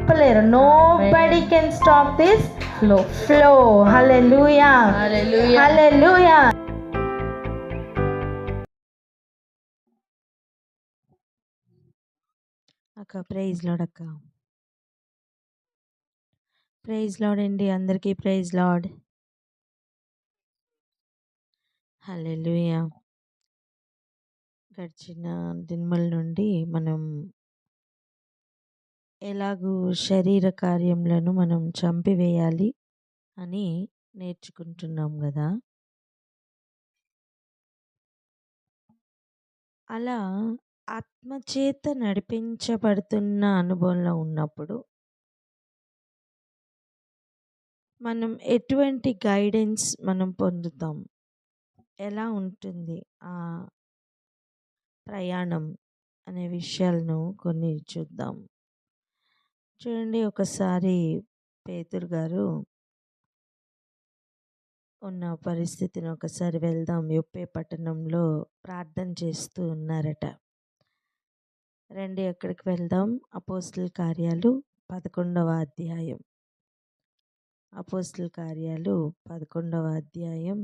ఆపలేరు. Nobody can stop this flow. Hallelujah, hallelujah. అక్క praise lord అక్క. ప్రైజ్ లార్డ్ అండి, అందరికీ ప్రైజ్ లార్డ్. హల్లెలూయా. గడిచిన దినముల నుండి మనం ఎలాగూ శరీర కార్యములను మనం చంపివేయాలి అని నేర్చుకుంటున్నాం కదా. అలా ఆత్మచేత నడిపించబడుతున్న అనుభవంలో ఉన్నప్పుడు మనం ఎటువంటి గైడెన్స్ మనం పొందుతాం, ఎలా ఉంటుంది ఆ ప్రయాణం అనే విషయాలను కొన్ని చూద్దాం. చూడండి, ఒకసారి పేతురు గారు ఉన్న పరిస్థితిని ఒకసారి వెళ్దాం. యొప్పే పట్టణంలో ప్రార్థన చేస్తూ ఉన్నారట. రండి అక్కడికి వెళ్దాం. అపోస్తల కార్యాలు 11వ అధ్యాయం. అపోస్తల కార్యాలు 11వ అధ్యాయం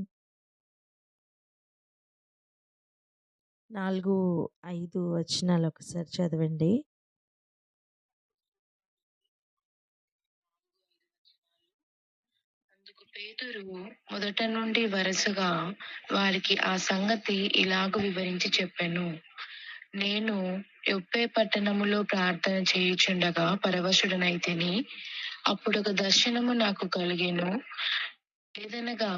4-5 వచనాలు ఒకసారి చదవండి. అందుకు పేతురు మొదట నుండి వరుసగా వారికి ఆ సంగతి ఇలాగు వివరించి చెప్పెను. నేను యొప్పే పట్టణములో ప్రార్థన చేయుచుండగా పరవశుడనైతిని. అప్పుడొక దర్శనము నాకు కలిగెను. ఏదనగా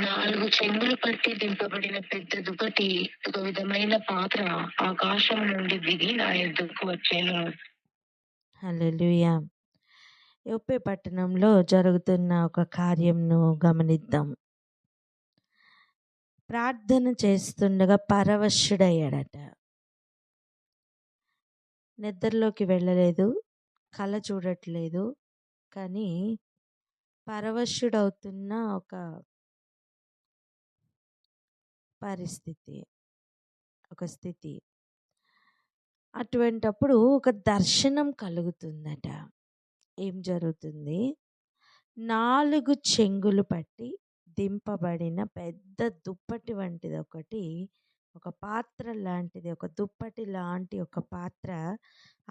4 చెంగులు పట్టి దింపబడిన పెద్ద దుప్పటి ఒక విధమైన పాత్ర ఆకాశం నుండి దిగి నా యొద్దకు వచ్చెను. హల్లెలూయా. యొప్పే పట్టణంలో జరుగుతున్న ఒక కార్యంను గమనిద్దాం. ప్రార్థన చేస్తుండగా పరవశుడయ్యాడట. నిద్రలోకి వెళ్ళలేదు, కళ చూడట్లేదు, కానీ పరవశుడవుతున్న ఒక పరిస్థితి, ఒక స్థితి. అటువంటప్పుడు ఒక దర్శనం కలుగుతుందట. ఏం జరుగుతుంది? 4 చెంగులు పట్టి దింపబడిన పెద్ద దుప్పటి వంటిది ఒకటి, ఒక పాత్ర లాంటిది, ఒక దుప్పటి లాంటి ఒక పాత్ర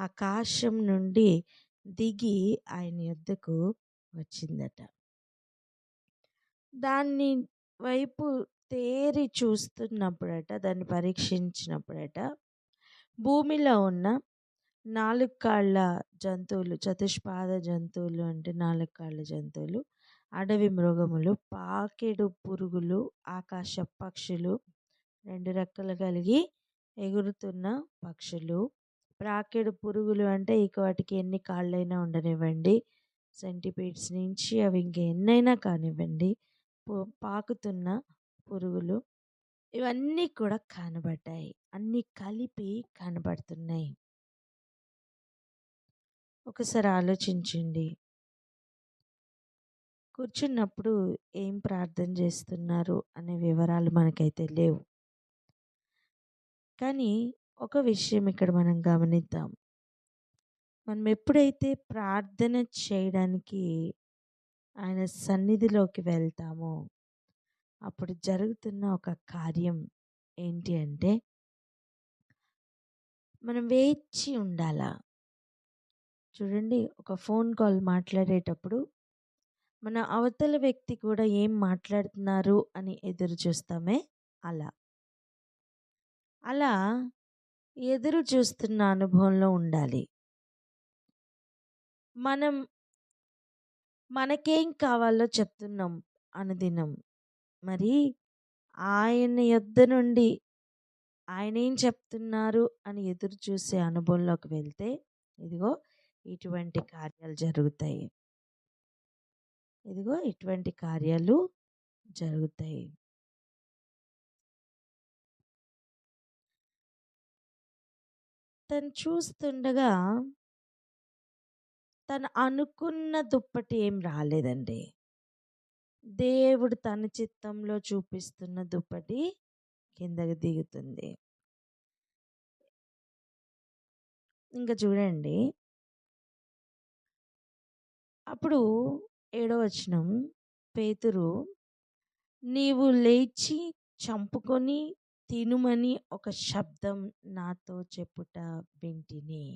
ఆకాశం నుండి దిగి ఆయన యొద్దకు వచ్చిందట. దాన్ని వైపు తేరి చూస్తున్నప్పుడట, దాన్ని పరీక్షించినప్పుడట, భూమిలో ఉన్న 4 కాళ్ళ జంతువులు, చతుష్పాద జంతువులు అంటే 4 కాళ్ళ జంతువులు, అడవి మృగములు, పాకెడు పురుగులు, ఆకాశ పక్షులు, 2 రెక్కలు కలిగి ఎగురుతున్న పక్షులు. ప్రాకెడు పురుగులు అంటే ఇక వాటికి ఎన్ని కాళ్ళైనా ఉండనివ్వండి, సెంటిపీడ్స్ నుంచి అవి ఇంకెన్నైనా కానివ్వండి, పాకుతున్న పురుగులు, ఇవన్నీ కూడా కనబడ్డాయి. అన్నీ కలిపి కనబడుతున్నాయి. ఒకసారి ఆలోచించండి. కూర్చున్నప్పుడు ఏం ప్రార్థన చేస్తున్నారు అనే వివరాలు మనకైతే లేవు, కానీ ఒక విషయం ఇక్కడ మనం గమనిద్దాం. మనం ఎప్పుడైతే ప్రార్థన చేయడానికి ఆయన సన్నిధిలోకి వెళ్తామో అప్పుడు జరుగుతున్న ఒక కార్యం ఏంటి అంటే, మనం వేచి ఉండాలా. చూడండి, ఒక ఫోన్ కాల్ మాట్లాడేటప్పుడు మన అవతల వ్యక్తి కూడా ఏం మాట్లాడుతున్నారు అని ఎదురు చూస్తామే, అలా ఎదురు చూస్తున్న అనుభవంలో ఉండాలి. మనకేం కావాలో చెప్తున్నాం అనుదినం. మరి ఆయన యొద్ద నుండి ఆయన ఏం చెప్తున్నారు అని ఎదురు చూసే అనుభవంలోకి వెళ్తే ఇదిగో ఇటువంటి కార్యాలు జరుగుతాయి. ఇదిగో ఇటువంటి కార్యాలు జరుగుతాయి. తను చూస్తుండగా తను అనుకున్న దుప్పటి ఏం రాలేదండి. దేవుడు తన చిత్తంలో చూపిస్తున్న దుప్పటి కిందకి దిగుతుంది. ఇంకా చూడండి, అప్పుడు 7వ వచనం, పేతురు, నీవు లేచి చంపుకొని తినుమని ఒక శబ్దం నాతో చెప్పుట వింటిని.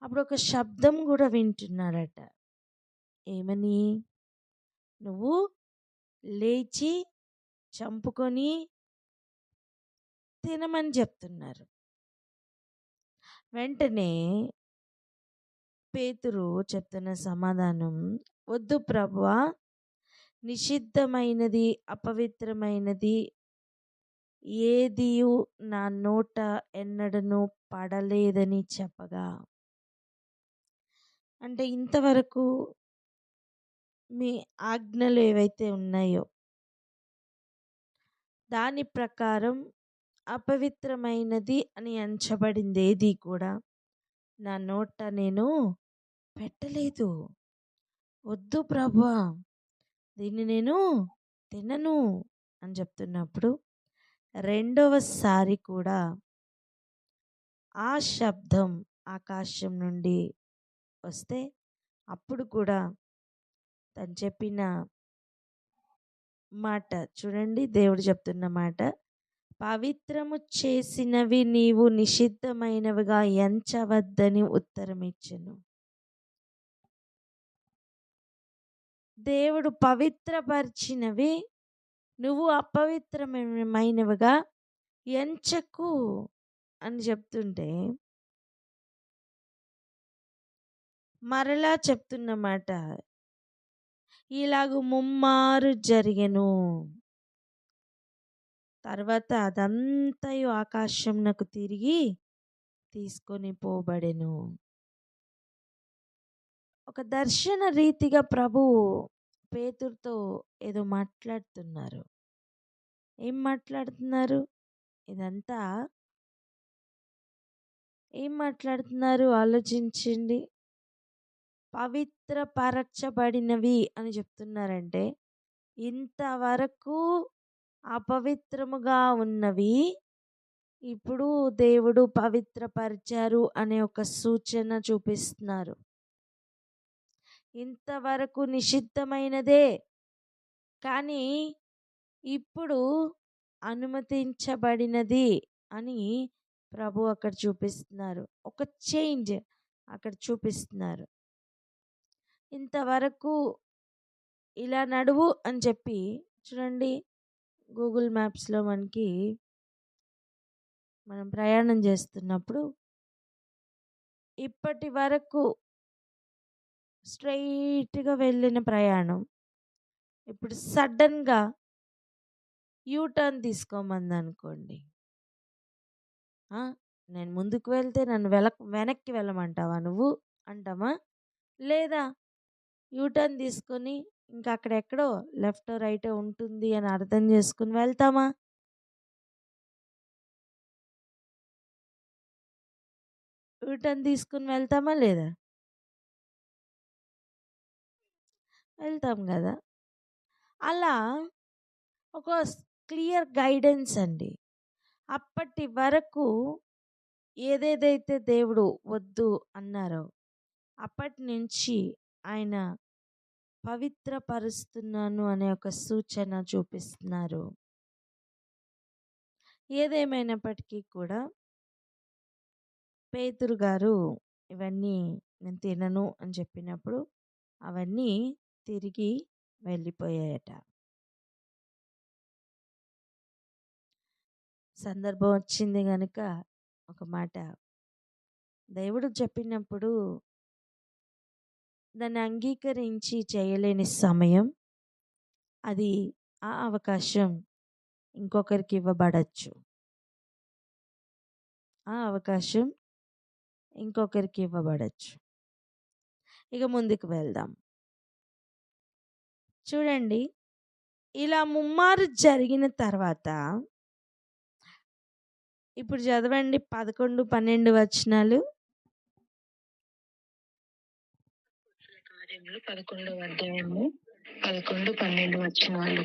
అప్పుడు ఒక శబ్దం కూడా వింటున్నారట. ఏమని? నువ్వు లేచి చంపుకొని తినమని చెప్తున్నారు. వెంటనే పేతురు చెప్తున్న సమాధానం, వద్దు ప్రభువా, నిషిద్ధమైనది అపవిత్రమైనది ఏదియు నా నోట ఎన్నడను పడలేదని చెప్పగా, అంటే ఇంతవరకు మీ ఆజ్ఞలు ఏవైతే ఉన్నాయో దాని ప్రకారం అపవిత్రమైనది అని ఎంచబడింది ఏది కూడా నా నోట నేను పెట్టలేదు. వద్దు ప్రభువా, దీన్ని నేను తినను అని చెప్తున్నప్పుడు రెండవసారి కూడా ఆ శబ్దం ఆకాశం నుండి వస్తే అప్పుడు కూడా తను చెప్పిన మాట చూడండి, దేవుడు చెప్తున్న మాట, పవిత్రము చేసినవి నీవు నిషిద్ధమైనవిగా ఎంచవద్దని ఉత్తరం ఇచ్చెను. దేవుడు పవిత్రపరిచినవి నువ్వు అపవిత్రమైనవిగా ఎంచకు అని చెప్తుంటే మరలా చెప్తున్నమాట, ఇలాగ ముమ్మారు జరిగెను. తర్వాత అదంతయు ఆకాశంనకు తిరిగి తీసుకొని పోబడెను. ఒక దర్శన రీతిగా ప్రభువు పేతురుతో ఏదో మాట్లాడుతున్నారు. ఏం మాట్లాడుతున్నారు? ఇదంతా ఏం మాట్లాడుతున్నారు ఆలోచించండి. పవిత్రపరచబడినవి అని చెప్తున్నారంటే ఇంతవరకు అపవిత్రముగా ఉన్నవి ఇప్పుడు దేవుడు పవిత్రపరిచారు అనే ఒక సూచన చూపిస్తున్నారు. ఇంతవరకు నిషిద్ధమైనదే కానీ ఇప్పుడు అనుమతించబడినది అని ప్రభు అక్కడ చూపిస్తున్నారు. ఒక చేంజ్ అక్కడ చూపిస్తున్నారు. ఇంతవరకు ఇలా నడువు అని చెప్పి చూడండి, గూగుల్ మ్యాప్స్లో మనం ప్రయాణం చేస్తున్నప్పుడు ఇప్పటి వరకు స్ట్రైట్గా వెళ్ళిన ప్రయాణం ఇప్పుడు సడన్గా యూటర్న్ తీసుకోమంది అనుకోండి, నేను ముందుకు వెళ్తే నన్ను వెనక్కి వెళ్ళమంటావా నువ్వు అంటామా? లేదా యూటర్న్ తీసుకొని ఇంకా అక్కడెక్కడో లెఫ్ట్ రైట్ ఉంటుంది అని అర్థం చేసుకుని వెళ్తామా? యూటర్న్ తీసుకుని వెళ్తామా లేదా? వెళ్తాం కదా. అలా ఒక క్లియర్ గైడెన్స్ అండి. అప్పటి వరకు ఏదేదైతే దేవుడు వద్దు అన్నారో అప్పటి నుంచి ఆయన పవిత్రపరుస్తున్నాను అనే ఒక సూచన చూపిస్తున్నారు. ఏదేమైనప్పటికీ కూడా పేతురు గారు ఇవన్నీ నేను తినను అని చెప్పినప్పుడు అవన్నీ తిరిగి వెళ్ళిపోయాయట. సందర్భం వచ్చింది కనుక ఒక మాట దేవుడు చెప్పినప్పుడు దాన్ని అంగీకరించి చేయలేని సమయం అది, ఆ అవకాశం ఇంకొకరికి ఇవ్వబడచ్చు. ఆ అవకాశం ఇంకొకరికి ఇవ్వబడచ్చు. ఇక ముందుకు వెళ్దాం. చూడండి, ఇలా ముమ్మారు జరిగిన తర్వాత ఇప్పుడు చదవండి 11, 12 వచనాలు. 11వ అధ్యాయము 11, 12 వచనాలు.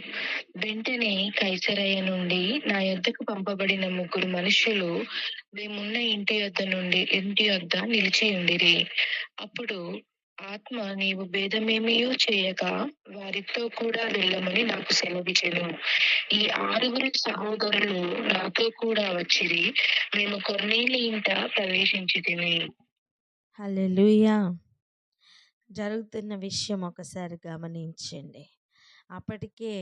వెంటనే కైసరయ నుండి నా యొద్దకు పంపబడిన 3 మనుషులు మేమున్న ఇంటి యొద్ద నిలిచి ఉండిరి. అప్పుడు ఆత్మ నీవు భేదమేమియూ చేయక వారితో కూడా వెళ్ళమని నాకు సెలవిచ్చెను. ఈ 6 సహోదరులు నాతో కూడా వచ్చిరి. మేము కొర్నేలి ఇంట ప్రవేశించితిమి. హల్లెలూయా. జరుగుతున్న విషయం ఒకసారి గమనించండి. అప్పటికే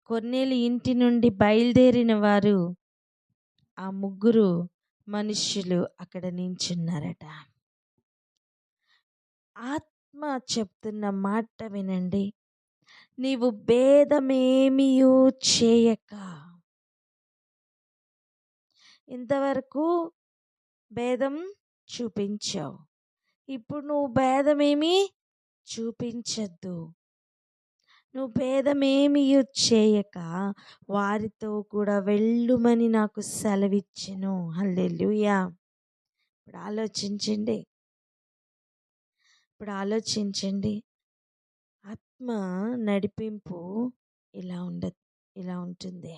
కొర్నేలి ఇంటి నుండి బయలుదేరిన వారు ఆ 3 మనుష్యులు అక్కడ నించున్నారట. ఆత్మ చెప్తున్న మాట వినండి. నీవు భేదమేమియూ చేయక. ఇంతవరకు భేదం చూపించావు, ఇప్పుడు నువ్వు భేదమేమీ చూపించద్దు. నువ్వు భేదమేమియూ చేయక వారితో కూడా వెళ్ళుమని నాకు సెలవిచ్చెను. హల్లెలూయా. ఇప్పుడు ఆలోచించండి. ఆత్మ నడిపింపు ఇలా ఉంటుంది.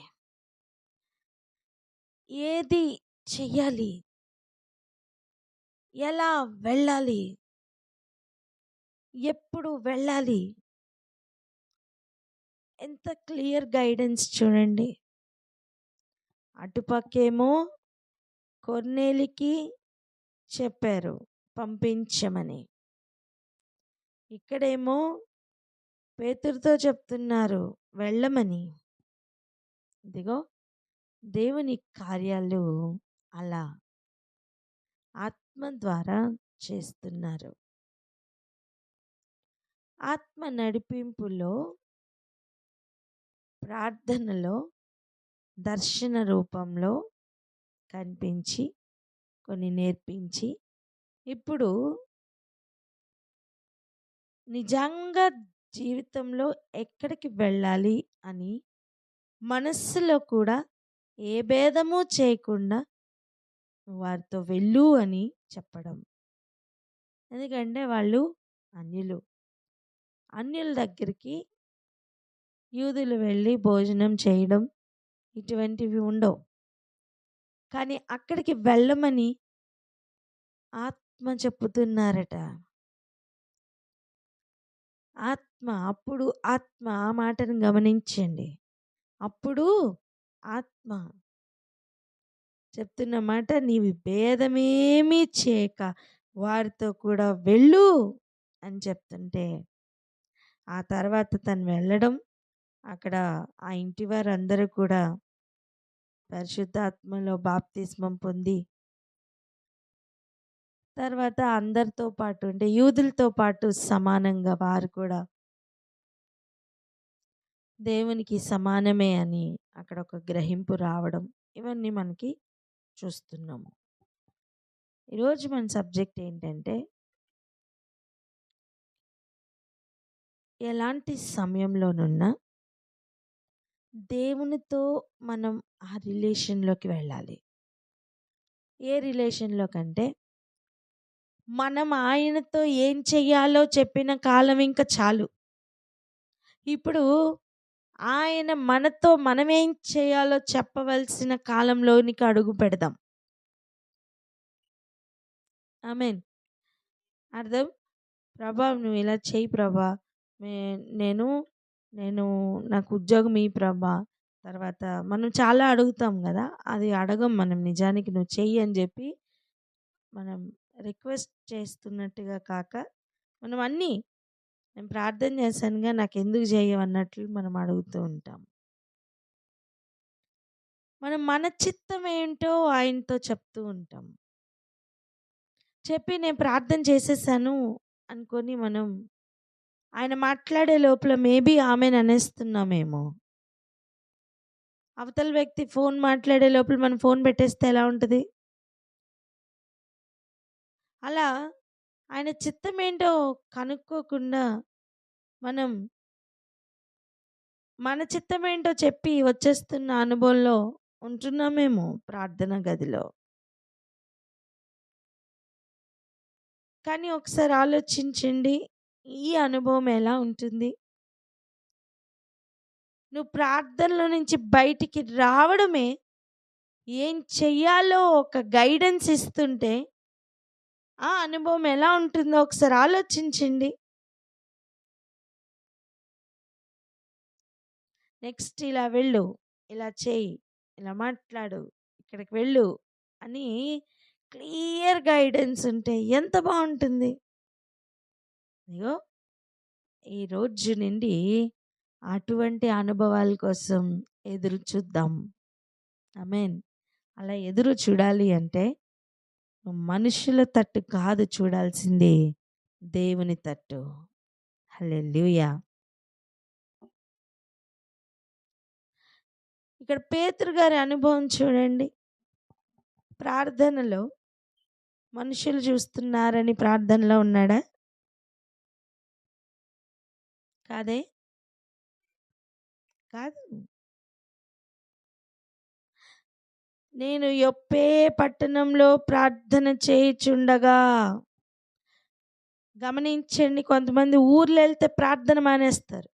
ఏది చెయ్యాలి, ఎలా వెళ్ళాలి, ఎప్పుడు వెళ్ళాలి, ఎంత క్లియర్ గైడెన్స్ చూడండి. అటుపక్కేమో కొర్నేలికి చెప్పారు పంపించమని, ఇక్కడేమో పేతురుతో చెప్తున్నారు వెళ్ళమని. ఇదిగో దేవుని కార్యాలు అలా ఆత్మ ద్వారా చేస్తున్నారు. ఆత్మ నడిపింపులో, ప్రార్థనలో, దర్శన రూపంలో కనిపించి కొన్ని నేర్పించి, ఇప్పుడు నిజంగా జీవితంలో ఎక్కడికి వెళ్ళాలి అని మనస్సులో కూడా ఏ భేదము చేయకుండా వారితో వెళ్ళు అని చెప్పడం. ఎందుకంటే వాళ్ళు అన్యుల దగ్గరికి యూదులు వెళ్ళి భోజనం చేయడం ఇటువంటివి ఉండవు. కానీ అక్కడికి వెళ్ళమని ఆత్మ చెప్పుతున్నారట. అప్పుడు ఆత్మ, ఆ మాటను గమనించండి. అప్పుడు ఆత్మ చెప్తున్న మాట, నీవి భేదమేమీ చేయక వారితో కూడా వెళ్ళు అని చెప్తుంటే, ఆ తర్వాత తను వెళ్ళడం, అక్కడ ఆ ఇంటి వారందరూ కూడా పరిశుద్ధాత్మలో బాప్తిస్మం పొంది, తర్వాత అందరితో పాటు అంటే యూదులతో పాటు సమానంగా వారు కూడా దేవునికి సమానమే అని అక్కడ ఒక గ్రహింపు రావడం, ఇవన్నీ మనకి చూస్తున్నాము. ఈరోజు మన సబ్జెక్ట్ ఏంటంటే, ఎలాంటి సమయంలోనున్నా దేవునితో మనం ఆ రిలేషన్లోకి వెళ్ళాలి. ఏ రిలేషన్లో కంటే, మనం ఆయనతో ఏం చెయ్యాలో చెప్పిన కాలం ఇంకా చాలు. ఇప్పుడు ఆయన మనతో మనమేం చేయాలో చెప్పవలసిన కాలంలోనికి అడుగు పెడదాం. ఆమేన్. అర్థం? ప్రభా నువ్వు ఇలా చెయ్యి ప్రభా, నేను నాకు ఉద్యోగం ఈ ప్రభా. తర్వాత మనం చాలా అడుగుతాం కదా, అది అడగం మనం. నిజానికి నువ్వు చెయ్యి అని చెప్పి మనం రిక్వెస్ట్ చేస్తున్నట్టుగా కాక, మనం అన్నీ నేను ప్రార్థన చేశానుగా నాకు ఎందుకు చేయవన్నట్లు మనం అడుగుతూ ఉంటాం. మనం మన చిత్తం ఏంటో ఆయనతో చెప్తూ ఉంటాం. చెప్పి నేను ప్రార్థన చేసేసాను అనుకొని మనం ఆయన మాట్లాడే లోపల మేబీ ఆమెను అనేస్తున్నామేమో. అవతల వ్యక్తి ఫోన్ మాట్లాడే లోపల మనం ఫోన్ పెట్టేస్తే ఎలా ఉంటుంది? అలా ఆయన చిత్తం ఏంటో కనుక్కోకుండా మనం మన చిత్తం ఏంటో చెప్పి వచ్చేస్తున్న అనుభవంలో ఉంటున్నామేమో ప్రార్థన గదిలో. కానీ ఒకసారి ఆలోచించండి, ఈ అనుభవం ఎలా ఉంటుంది? నువ్వు ప్రార్థనలో నుంచి బయటికి రావడమే, ఏం చెయ్యాలో ఒక గైడెన్స్ ఇస్తుంటే ఆ అనుభవం ఎలా ఉంటుందో ఒకసారి ఆలోచించండి. నెక్స్ట్ ఇలా వెళ్ళు, ఇలా చేయి, ఇలా మాట్లాడు, ఇక్కడికి వెళ్ళు అని క్లియర్ గైడెన్స్ ఉంటే ఎంత బాగుంటుంది. అయ్యో, ఈ రోజు నుండి అటువంటి అనుభవాల కోసం ఎదురు చూద్దాం. ఆమేన్. అలా ఎదురు చూడాలి అంటే మనుషుల తట్టు కాదు చూడాల్సింది, దేవుని తట్టు. హల్లెలూయా. ఇక్కడ పేతురు గారి అనుభవం చూడండి. ప్రార్థనలో మనుషులు చూస్తున్నారని ప్రార్థనలో ఉన్నాడా? కాదే, కాదు. నేను యొప్పే పట్టణంలో ప్రార్థన చేయుచుండగా. గమనించండి, కొంతమంది ఊర్లు వెళ్తే ప్రార్థన మానేస్తారు.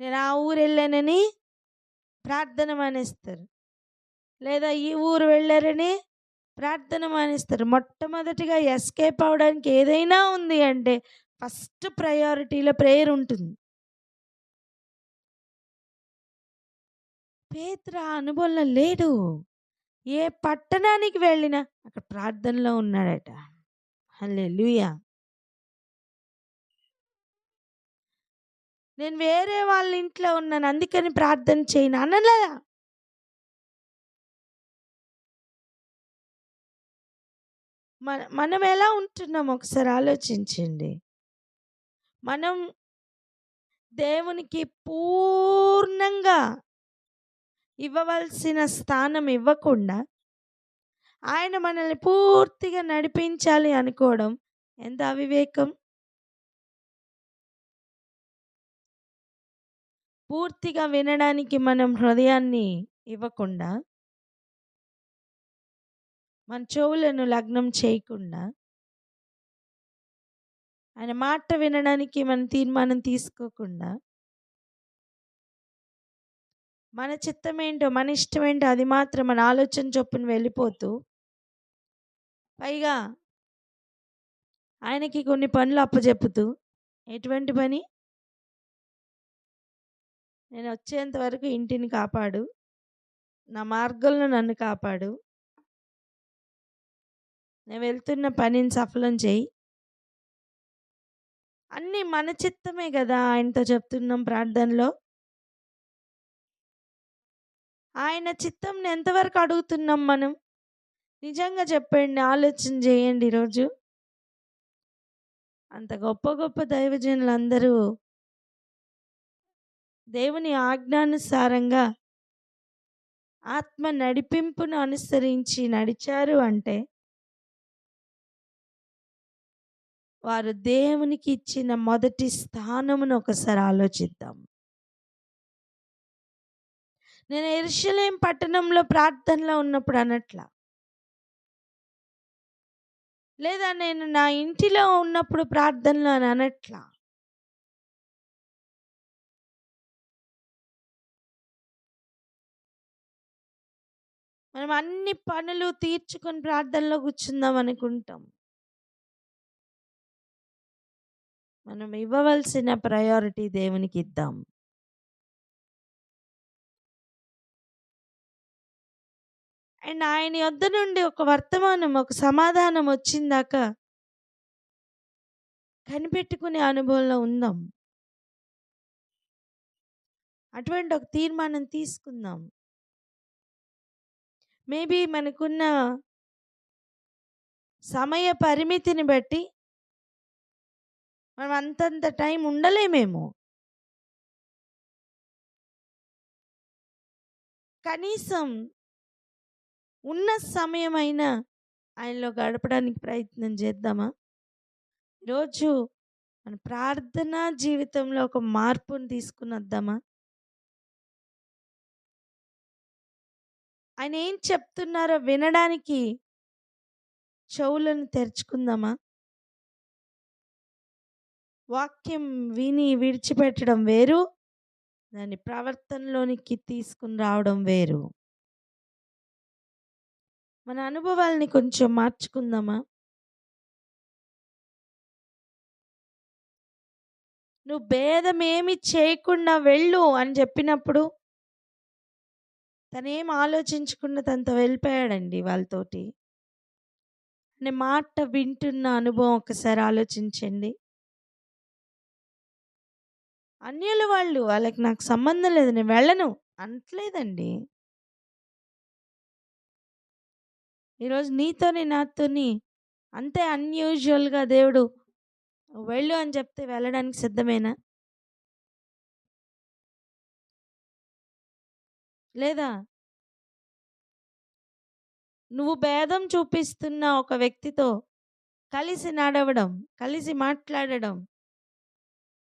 నేను ఆ ఊరు వెళ్ళానని ప్రార్థన మానేస్తారు, లేదా ఈ ఊరు వెళ్ళారని ప్రార్థన మానేస్తారు. మొట్టమొదటిగా ఎస్కేప్ అవడానికి ఏదైనా ఉంది అంటే ఫస్ట్ ప్రయారిటీలో ప్రేయర్ ఉంటుంది. పేతురు ఆ అనుభవంలో లేడు. ఏ పట్టణానికి వెళ్ళినా అక్కడ ప్రార్థనలో ఉన్నాడట. హల్లెలూయా. నేను వేరే వాళ్ళ ఇంట్లో ఉన్నాను అందుకని ప్రార్థన చేయను అనలేదా? మనం ఎలా ఉంటున్నాం ఒకసారి ఆలోచించండి. మనం దేవునికి పూర్ణంగా ఇవ్వవలసిన స్థానం ఇవ్వకుండా ఆయన మనల్ని పూర్తిగా నడిపించాలి అనుకోవడం ఎంత అవివేకం. పూర్తిగా వినడానికి మనం హృదయాన్ని ఇవ్వకుండా, మన చెవులను లగ్నం చేయకుండా, ఆయన మాట వినడానికి మన తీర్మానం తీసుకోకుండా, మన చిత్తం ఏంటో మన ఇష్టం ఏంటో అది మాత్రం మన ఆలోచన చొప్పున వెళ్ళిపోతూ, పైగా ఆయనకి కొన్ని పనులు అప్పచెప్పుతూ, ఎటువంటి పని? నేను వచ్చేంత వరకు ఇంటిని కాపాడు, నా మార్గంలో నన్ను కాపాడు, నేను వెళ్తున్న పనిని సఫలం చేయి. అన్నీ మన చిత్తమే కదా ఆయనతో చెప్తున్నాం ప్రార్థనలో. ఆయన చిత్తంని ఎంతవరకు అడుగుతున్నాం మనం? నిజంగా చెప్పండి, ఆలోచన చేయండి. ఈరోజు అంత గొప్ప గొప్ప దైవజనులందరూ దేవుని ఆజ్ఞానుసారంగా ఆత్మ నడిపింపును అనుసరించి నడిచారు అంటే వారు దేవునికి ఇచ్చిన మొదటి స్థానమును ఒకసారి ఆలోచిద్దాం. నేను యెరూషలేము పట్టణంలో ప్రార్థనలో ఉన్నప్పుడు అనట్లా, లేదా నేను నా ఇంటిలో ఉన్నప్పుడు ప్రార్థనలో అని అనట్లా. మనం అన్ని పనులు తీర్చుకొని ప్రార్థనలో కూర్చుందాం అనుకుంటాం. మనం ఇవ్వవలసిన ప్రయారిటీ దేవునికి ఇద్దాం. అండ్ ఆయన యొద్ద నుండి ఒక వర్తమానం, ఒక సమాధానం వచ్చిందాక కనిపెట్టుకునే అనుభవంలో ఉందాం. అటువంటి ఒక తీర్మానం తీసుకుందాం. మేబీ మనకున్న సమయ పరిమితిని బట్టి మనం అంతంత టైం ఉండలేమేమో. కనీసం ఉన్న సమయమైనా ఆయనలో గడపడానికి ప్రయత్నం చేద్దామా? ఈరోజు మన ప్రార్థనా జీవితంలో ఒక మార్పును తీసుకుని వద్దామా? ఆయన ఏం చెప్తున్నారో వినడానికి చెవులను తెరుచుకుందామా? వాక్యం విని విడిచిపెట్టడం వేరు, దాన్ని ప్రవర్తనలోనికి తీసుకుని రావడం వేరు. మన అనుభవాల్ని కొంచెం మార్చుకుందామా? నువ్వు భేదమేమి చేయకుండా వెళ్ళు అని చెప్పినప్పుడు తనేం ఆలోచించకుండా తనతో వెళ్ళిపోయాడండి వాళ్ళతోటి. అనే మాట వింటున్న అనుభవం ఒకసారి ఆలోచించండి. అన్యుల వాళ్ళకి నాకు సంబంధం లేదు, నేను వెళ్ళను అనట్లేదండి. ఈరోజు నీతోని నాతోని అంతే అన్యూజువల్గా దేవుడు వెళ్ళు అని చెప్తే వెళ్ళడానికి సిద్ధమేనా? లేదా నువ్వు భేదం చూపిస్తున్న ఒక వ్యక్తితో కలిసి నడవడం, కలిసి మాట్లాడడం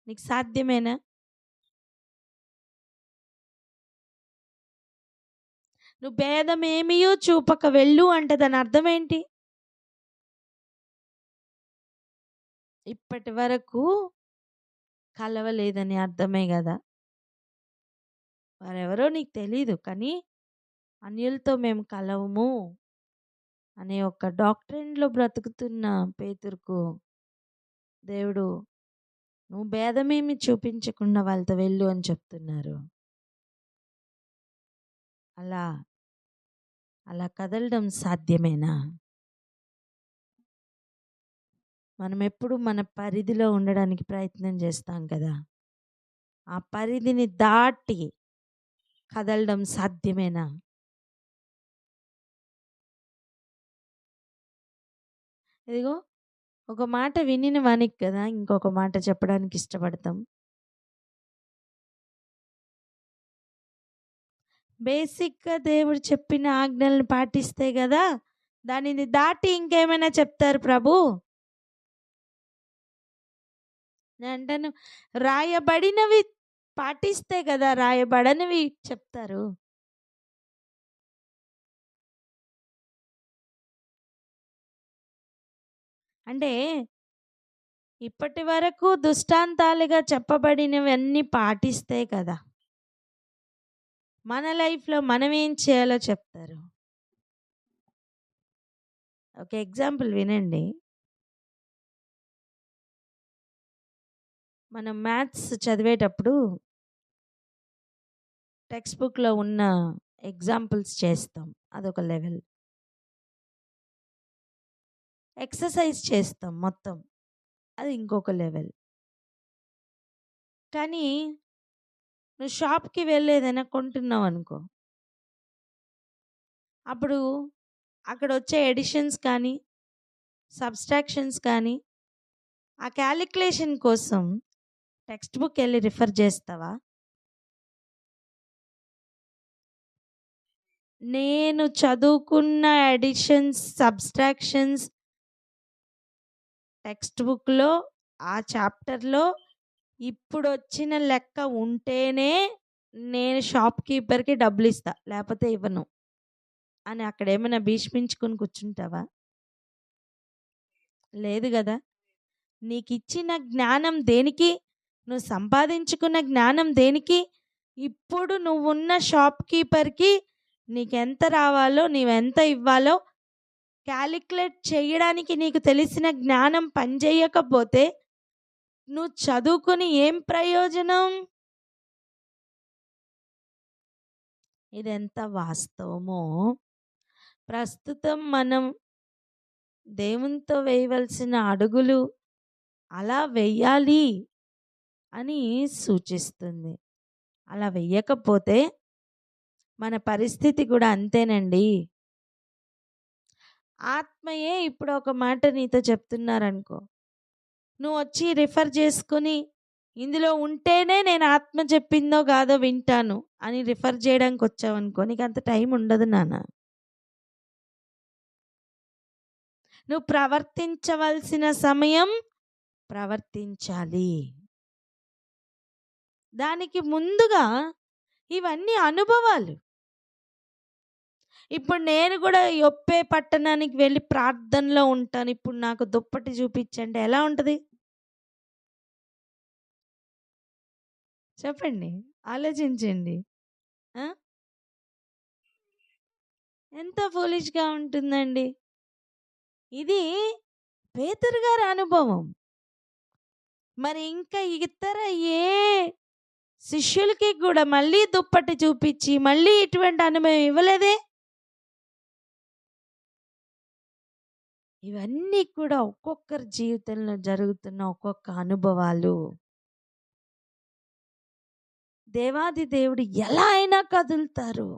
నీకు సాధ్యమేనా? నువ్వు భేదం ఏమీయూ చూపక వెళ్ళు అంటే దాని అర్థం ఏంటి? ఇప్పటి వరకు కలవలేదని అర్థమే కదా. వారెవరో నీకు తెలీదు, కానీ అన్యులతో మేము కలవము అనే ఒక డాక్ట్రిన్లో బ్రతుకుతున్న పేతురుకు దేవుడు నువ్వు భేదమేమి చూపించకుండా వాళ్ళతో వెళ్ళు అని చెప్తున్నారు. అలా అలా కదలడం సాధ్యమేనా? మనం ఎప్పుడు మన పరిధిలో ఉండడానికి ప్రయత్నం చేస్తాం కదా. ఆ పరిధిని దాటి కదలడం సాధ్యమేనా? ఇదిగో ఒక మాట వినిన వానికి కదా ఇంకొక మాట చెప్పడానికి ఇష్టపడతాం. బేసిక్గా దేవుడు చెప్పిన ఆజ్ఞలను పాటిస్తే కదా దానిని దాటి ఇంకేమైనా చెప్తారు ప్రభు. నేను అంటాను, రాయబడినవి పాటిస్తే కదా రాయబడనివి చెప్తారు. అంటే ఇప్పటి వరకు దృష్టాంతాలుగా చెప్పబడినవన్నీ పాటిస్తే కదా మన లైఫ్లో మనం ఏం చేయాలో చెప్తారు. ఒక ఎగ్జాంపుల్ వినండి. మనం మ్యాథ్స్ చదివేటప్పుడు టెక్స్ట్ బుక్లో ఉన్న ఎగ్జాంపుల్స్ చేస్తాం, అదొక లెవెల్. ఎక్సర్సైజ్ చేస్తాం మొత్తం, అది ఇంకొక లెవెల్. కానీ నువ్వు షాప్కి వెళ్ళి ఏదైనా కొంటున్నావు అనుకో, అప్పుడు అక్కడ వచ్చే ఎడిషన్స్ కానీ సబ్స్ట్రాక్షన్స్ కానీ ఆ క్యాలిక్యులేషన్ కోసం టెక్స్ట్ బుక్ వెళ్ళి రిఫర్ చేస్తావా? నేను చదువుకున్న ఎడిషన్స్ సబ్స్ట్రాక్షన్స్ టెక్స్ట్ బుక్లో ఆ చాప్టర్లో ఇప్పుడు వచ్చిన లెక్క ఉంటేనే నేను షాప్ కీపర్కి డబ్బులు ఇస్తా, లేకపోతే ఇవ్వను అని అక్కడ ఏమైనా భీష్మించుకొని కూర్చుంటావా? లేదు కదా. నీకు ఇచ్చిన జ్ఞానం దేనికి? నువ్వు సంపాదించుకున్న జ్ఞానం దేనికి? ఇప్పుడు నువ్వున్న షాప్ కీపర్కి నీకెంత రావాలో నీవెంత ఇవ్వాలో క్యాలిక్యులేట్ చేయడానికి నీకు తెలిసిన జ్ఞానం పనిచేయకపోతే నువ్వు చదువుకుని ఏం ప్రయోజనం? ఇదెంత వాస్తవమో ప్రస్తుతం మనం దేవునితో వేయవలసిన అడుగులు అలా వెయ్యాలి అని సూచిస్తుంది. అలా వెయ్యకపోతే మన పరిస్థితి కూడా అంతేనండి. ఆత్మయే ఇప్పుడు ఒక మాట నీతో చెప్తున్నారనుకో, నువ్వు వచ్చి రిఫర్ చేసుకుని ఇందులో ఉంటేనే నేను ఆత్మ చెప్పిందో కాదో వింటాను అని రిఫర్ చేయడానికి వచ్చావనుకో, నీకు అంత టైం ఉండదు నాన్న. నువ్వు ప్రవర్తించవలసిన సమయం ప్రవర్తించాలి. దానికి ముందుగా ఇవన్నీ అనుభవాలు. ఇప్పుడు నేను కూడా యొప్పే పట్టణానికి వెళ్ళి ప్రార్థనలో ఉంటాను, ఇప్పుడు నాకు దుప్పటి చూపించండి, ఎలా ఉంటుంది చెప్పండి, ఆలోచించండి. ఎంత ఫూలిష్గా ఉంటుందండి. ఇది పేతురు గారి అనుభవం. మరి ఇంకా ఇతర ఏ శిష్యులకి కూడా మళ్ళీ దుప్పటి చూపించి మళ్ళీ ఇటువంటి అనుభవం ఇవ్వలేదే. ఇవన్నీ కూడా ఒక్కొక్కరి జీవితంలో జరుగుతున్న ఒక్కొక్క అనుభవాలు. దేవాది దేవుడు ఎలా అయినా కదులుతారు.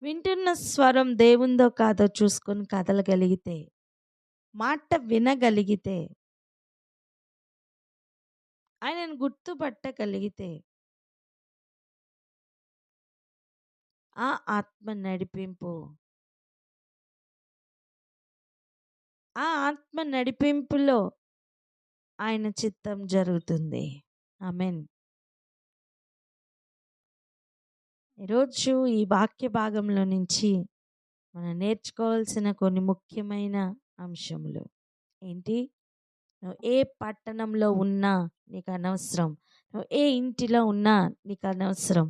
వింటున్న స్వరం దేవుందో కాదో చూసుకొని కదలగలిగితే, మాట వినగలిగితే, ఆయనను గుర్తుపట్టగలిగితే ఆ ఆత్మ నడిపింపు, ఆ ఆత్మ నడిపింపులో ఆయన చిత్తం జరుగుతుంది. ఆమేన్. ఈరోజు ఈ వాక్య భాగంలో నుంచి మనం నేర్చుకోవాల్సిన కొన్ని ముఖ్యమైన అంశములు ఏంటి? నువ్వు ఏ పట్టణంలో ఉన్నా నీకు అనవసరం, నువ్వు ఏ ఇంటిలో ఉన్నా నీకు అనవసరం.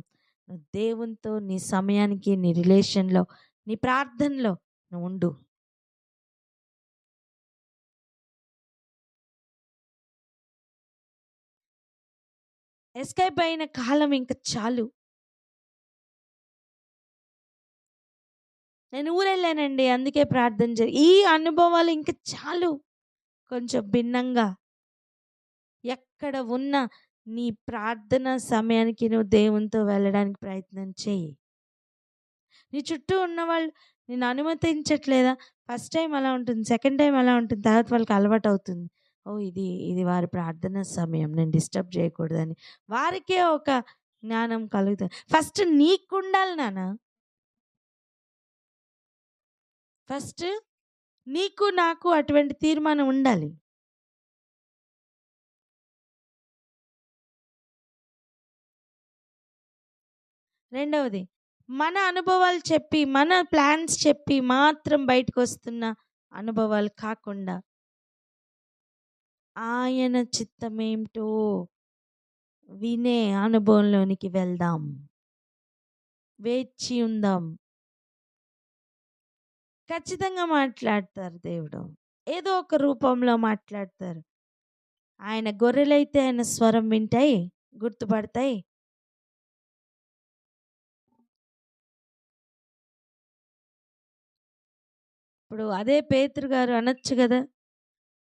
నువ్వు దేవునితో నీ సమయానికి, నీ రిలేషన్లో, నీ ప్రార్థనలో నువ్వు ఉండు. ఎస్కేప్ అయిన కాలం ఇంకా చాలు. నేను ఊరెళ్ళానండి, అందుకే ప్రార్థన ఈ అనుభవాలు ఇంకా చాలు. కొంచెం భిన్నంగా ఎక్కడ ఉన్నా నీ ప్రార్థన సమయానికి నువ్వు దేవునితో వెళ్ళడానికి ప్రయత్నం చేయి. నీ చుట్టూ ఉన్నవాళ్ళు నేను అనుమతించట్లేదా? ఫస్ట్ టైం అలా ఉంటుంది, సెకండ్ టైం అలా ఉంటుంది, తర్వాత వాళ్ళకి అలవాటు అవుతుంది. ఓ ఇది వారి ప్రార్థన సమయం, నేను డిస్టర్బ్ చేయకూడదని వారికే ఒక జ్ఞానం కలుగుతుంది. ఫస్ట్ నీకుండాలి నాన్న, ఫస్ట్ నీకు నాకు అటువంటి తీర్మానం ఉండాలి. రెండవది, మన అనుభవాలు చెప్పి, మన ప్లాన్స్ చెప్పి మాత్రం బయటకు వస్తున్న అనుభవాలు కాకుండా ఆయన చిత్తమేమిటో వినే అనుభవంలోనికి వెళ్దాం, వేచి ఉందాం. ఖచ్చితంగా మాట్లాడతారు దేవుడు, ఏదో ఒక రూపంలో మాట్లాడతారు. ఆయన గొర్రెలైతే ఆయన స్వరం వింటాయి, గుర్తుపడతాయి. ఇప్పుడు అదే పేతురు గారు అనొచ్చు కదా,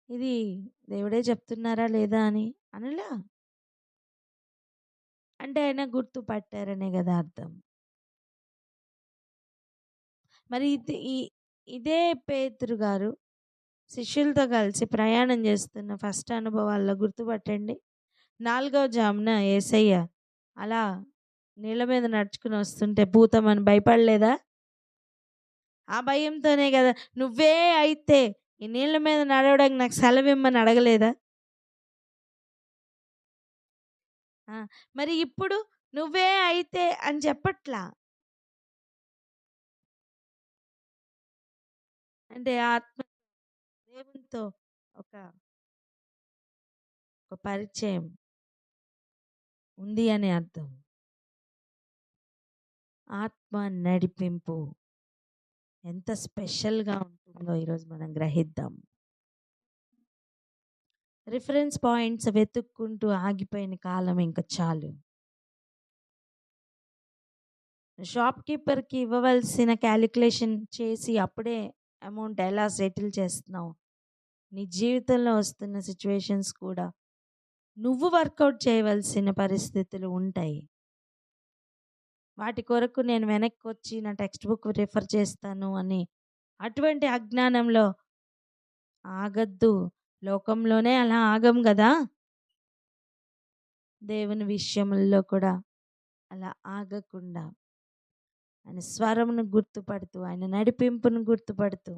ఇది దేవుడే చెప్తున్నారా లేదా అని. అనలా, అంటే ఆయన గుర్తుపట్టారనే కదా అర్థం. మరి ఇదే పేతురు గారు శిష్యులతో కలిసి ప్రయాణం చేస్తున్న ఫస్ట్ అనుభవాల్లో గుర్తుపట్టండి. 4వ జామున యేసయ్య అలా నీళ్ళ మీద నడుచుకుని వస్తుంటే భూతమని భయపడలేదా? ఆ భయంతోనే కదా నువ్వే అయితే ఈ నీళ్ళ మీద నడవడానికి నాకు సెలవిమ్మని అడగలేదా? మరి ఇప్పుడు నువ్వే అయితే అని చెప్పట్లా. అంటే ఆత్మ దేవునితో ఒక పరిచయం ఉంది అని అర్థం. ఆత్మ నడిపింపు ఎంత స్పెషల్గా ఉంటుందో ఈరోజు మనం గ్రహిద్దాం. రిఫరెన్స్ పాయింట్స్ వెతుక్కుంటూ ఆగిపోయిన కాలం ఇంకా చాలు. షాప్ కీపర్కి ఇవ్వవలసిన క్యాలిక్యులేషన్ చేసి అప్పుడే అమౌంట్ ఎలా సెటిల్ చేస్తున్నావు, నీ జీవితంలో వస్తున్న సిచ్యువేషన్స్ కూడా నువ్వు వర్కౌట్ చేయవలసిన పరిస్థితులు ఉంటాయి. వాటి కొరకు నేను వెనక్కి వచ్చి నా టెక్స్ట్ బుక్ రిఫర్ చేస్తాను అని అటువంటి అజ్ఞానంలో ఆగద్దు. లోకంలోనే అలా ఆగం కదా, దేవుని విషయముల్లో కూడా అలా ఆగకుండా ఆయన స్వరమును గుర్తుపడుతూ, ఆయన నడిపింపును గుర్తుపడుతూ,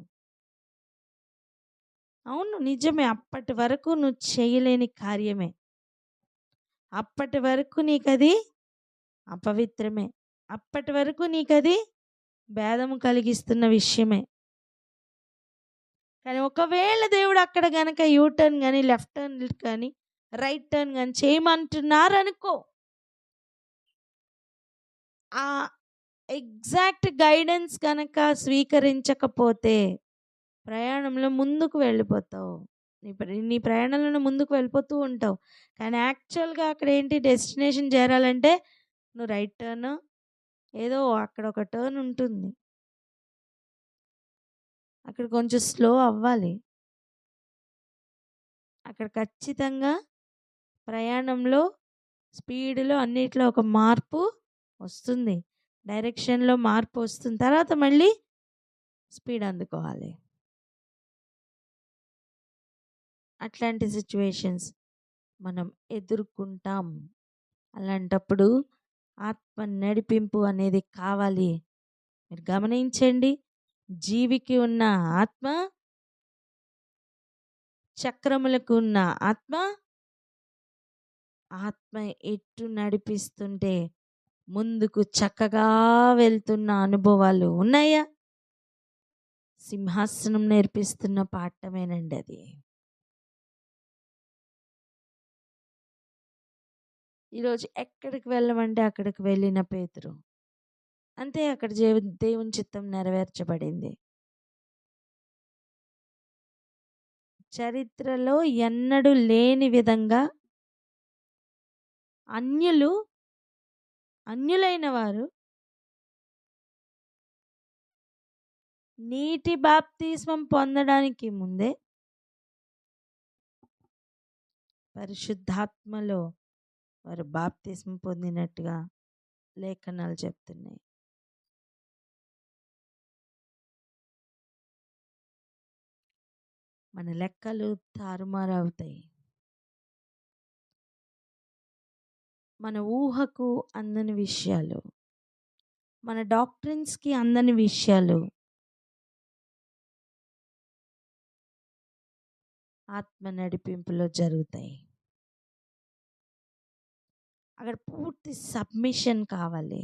అవును నిజమే, అప్పటి వరకు నువ్వు చేయలేని కార్యమే, అప్పటి వరకు నీకది అపవిత్రమే, అప్పటి వరకు నీకది భేదము కలిగిస్తున్న విషయమే. కానీ ఒకవేళ దేవుడు అక్కడ కనుక యూటర్న్ కానీ, లెఫ్ట్ టర్న్ కానీ, రైట్ టర్న్ కానీ చేయమంటున్నారనుకో, ఆ ఎగ్జాక్ట్ గైడెన్స్ కనుక స్వీకరించకపోతే ప్రయాణంలో ముందుకు వెళ్ళిపోతావు. నీ ప్రయాణంలో ముందుకు వెళ్ళిపోతూ ఉంటావు. కానీ యాక్చువల్గా అక్కడ ఏంటి, డెస్టినేషన్ చేరాలంటే నువ్వు రైట్ టర్న్, ఏదో అక్కడ ఒక టర్న్ ఉంటుంది, అక్కడ కొంచెం స్లో అవ్వాలి. అక్కడ ఖచ్చితంగా ప్రయాణంలో స్పీడ్లో అన్నిట్లో ఒక మార్పు వస్తుంది, డైరెక్షన్లో మార్పు వస్తుంది, తర్వాత మళ్ళీ స్పీడ్ అందుకోవాలి. అట్లాంటి సిచ్యువేషన్స్ మనం ఎదుర్కొంటాం. అలాంటప్పుడు ఆత్మ నడిపింపు అనేది కావాలి. మీరు గమనించండి, జీవికి ఉన్న ఆత్మ, చక్రములకు ఉన్న ఆత్మ, ఆత్మ ఎటు నడిపిస్తుంటే ముందుకు చక్కగా వెళ్తున్న అనుభవాలు ఉన్నాయా? సింహాసనం నేర్పిస్తున్న పాఠమేనండి అది. ఈరోజు ఎక్కడికి వెళ్ళమంటే అక్కడికి వెళ్ళిన పేతురు, అంతే, అక్కడ దేవుని చిత్తం నెరవేర్చబడింది. చరిత్రలో ఎన్నడూ లేని విధంగా అన్యులైన వారు నీటి బాప్తిస్మం పొందడానికి ముందే పరిశుద్ధాత్మలో వారు బాప్తిస్మం పొందినట్టుగా లేఖనాలు చెప్తున్నాయి. మన లెక్కలు తారుమారు అవుతాయి. మన ఊహకు అందని విషయాలు, మన డాక్ట్రిన్స్కి అందని విషయాలు ఆత్మ నడిపింపులో జరుగుతాయి. అక్కడ పూర్తి సబ్మిషన్ కావాలి,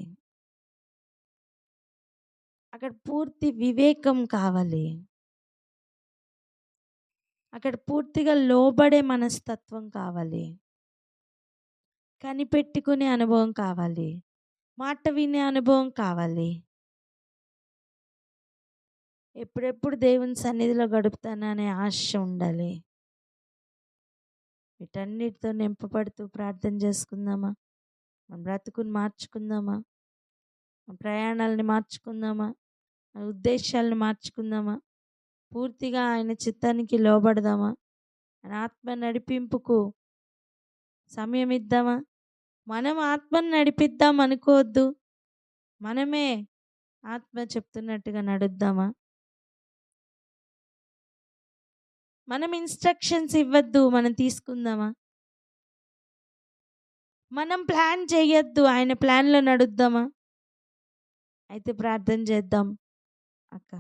అక్కడ పూర్తి వివేకం కావాలి, అక్కడ పూర్తిగా లోబడే మనస్తత్వం కావాలి, కనిపెట్టుకునే అనుభవం కావాలి, మాట వినే అనుభవం కావాలి. ఎప్పుడెప్పుడు దేవుని సన్నిధిలో గడుపుతాననే ఆశ ఉండాలి. వీటన్నిటితో నింపబడుతూ ప్రార్థన చేసుకుందామా? మన బ్రతుకుని మార్చుకుందామా? మన ప్రయాణాలని మార్చుకుందామా? మన ఉద్దేశాలను మార్చుకుందామా? పూర్తిగా ఆయన చిత్తానికి లోబడదామా? ఆయన ఆత్మ నడిపింపుకు సమయం ఇద్దామా? మనం ఆత్మను నడిపిద్దాం అనుకోవద్దు, మనమే ఆత్మ చెప్తున్నట్టుగా నడుద్దామా? మనం ఇన్స్ట్రక్షన్స్ ఇవ్వద్దు, మనం తీసుకుందామా? మనం ప్లాన్ చేయొద్దు, ఆయన ప్లాన్లో నడుద్దామా? అయితే ప్రార్థన చేద్దాం అక్క.